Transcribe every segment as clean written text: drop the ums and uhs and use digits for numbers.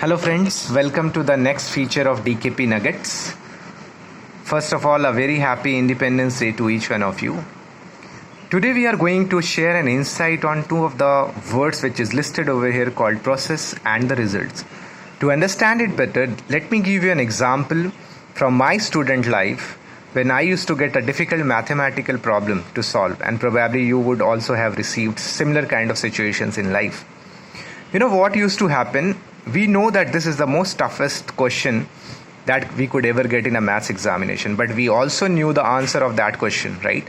Hello friends, welcome to the next feature of DKP Nuggets. First of all, a very happy Independence Day to each one of you. Today we are going to share an insight on two of the words which is listed over here called process and the results. To understand it better, let me give you an example from my student life when I used to get a difficult mathematical problem to solve, and probably you would also have received similar kind of situations in life. You know what used to happen? We know that this is the most toughest question that we could ever get in a maths examination, but we also knew the answer of that question, right?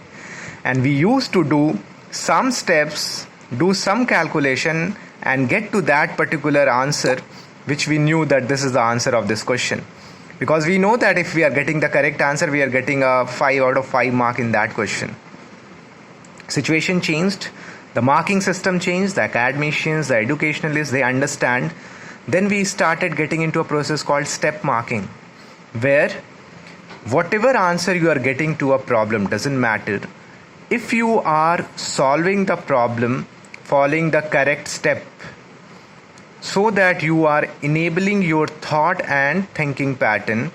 And we used to do some steps, do some calculation and get to that particular answer which we knew that this is the answer of this question. Because we know that if we are getting the correct answer, we are getting a 5 out of 5 mark in that question. Situation changed, the marking system changed, the academicians, the educationalists, they understand. Then we started getting into a process called step marking, where whatever answer you are getting to a problem doesn't matter. If you are solving the problem following the correct step, so that you are enabling your thought and thinking pattern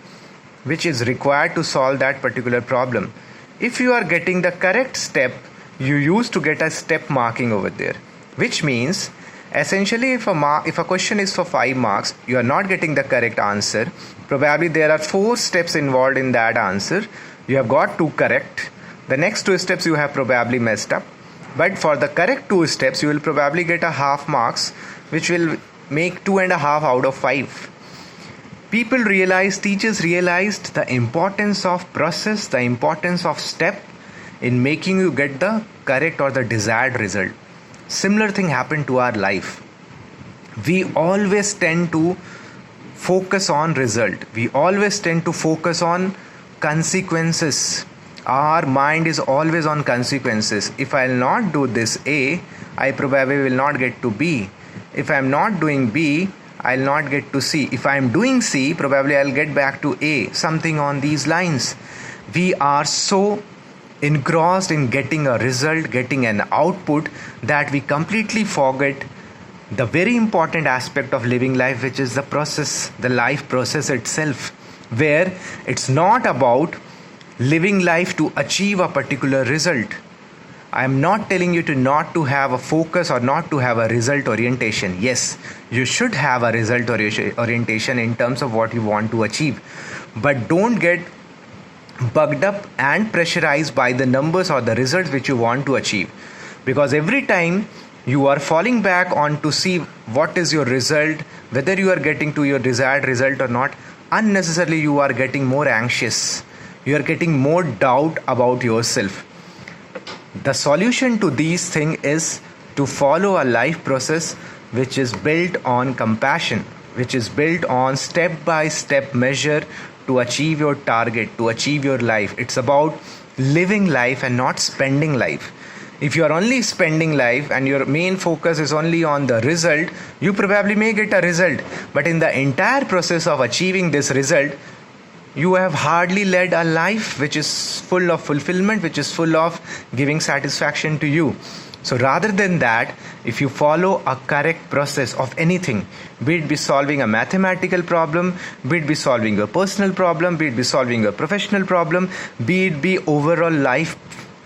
which is required to solve that particular problem. If you are getting the correct step, you used to get a step marking over there, which means essentially if a question is for 5 marks, you are not getting the correct answer. Probably there are 4 steps involved in that answer. You have got 2 correct. The next 2 steps you have probably messed up. But for the correct 2 steps, you will probably get a half marks, which will make 2.5 out of 5. Teachers realized the importance of process, the importance of step in making you get the correct or the desired result. Similar thing happened to our life. We always tend to focus on result. We always tend to focus on consequences. Our mind is always on consequences. If I'll not do this A, I probably will not get to B. If I'm not doing B, I'll not get to C. If I'm doing C, probably I'll get back to A. Something on these lines. We are so engrossed in getting a result, getting an output, that we completely forget the very important aspect of living life, which is the process, the life process itself, where it's not about living life to achieve a particular result. I am not telling you to not to have a focus or not to have a result orientation. Yes, you should have a result orientation in terms of what you want to achieve, but don't get bugged up and pressurized by the numbers or the results which you want to achieve, because every time you are falling back on to see what is your result, whether you are getting to your desired result or not, unnecessarily you are getting more anxious, you are getting more doubt about yourself. The solution to these things is to follow a life process which is built on compassion, which is built on step-by-step measure to achieve your target, to achieve your life. It's about living life and not spending life. If you are only spending life and your main focus is only on the result, you probably may get a result. But in the entire process of achieving this result, you have hardly led a life which is full of fulfillment, which is full of giving satisfaction to you. So rather than that, if you follow a correct process of anything, be it be solving a mathematical problem, be it be solving a personal problem, be it be solving a professional problem, be it be overall life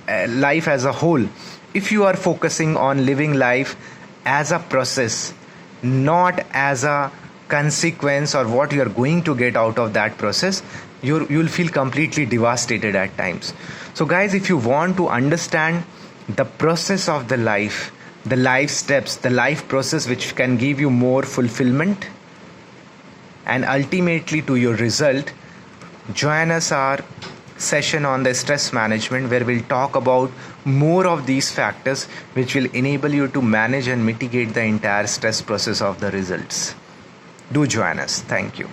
as a whole, if you are focusing on living life as a process, not as a consequence or what you are going to get out of that process, you'll feel completely devastated at times. So guys, if you want to understand the process of the life steps, the life process which can give you more fulfillment and ultimately to your result, join us our session on the stress management, where we'll talk about more of these factors which will enable you to manage and mitigate the entire stress process of the results. Do join us. Thank you.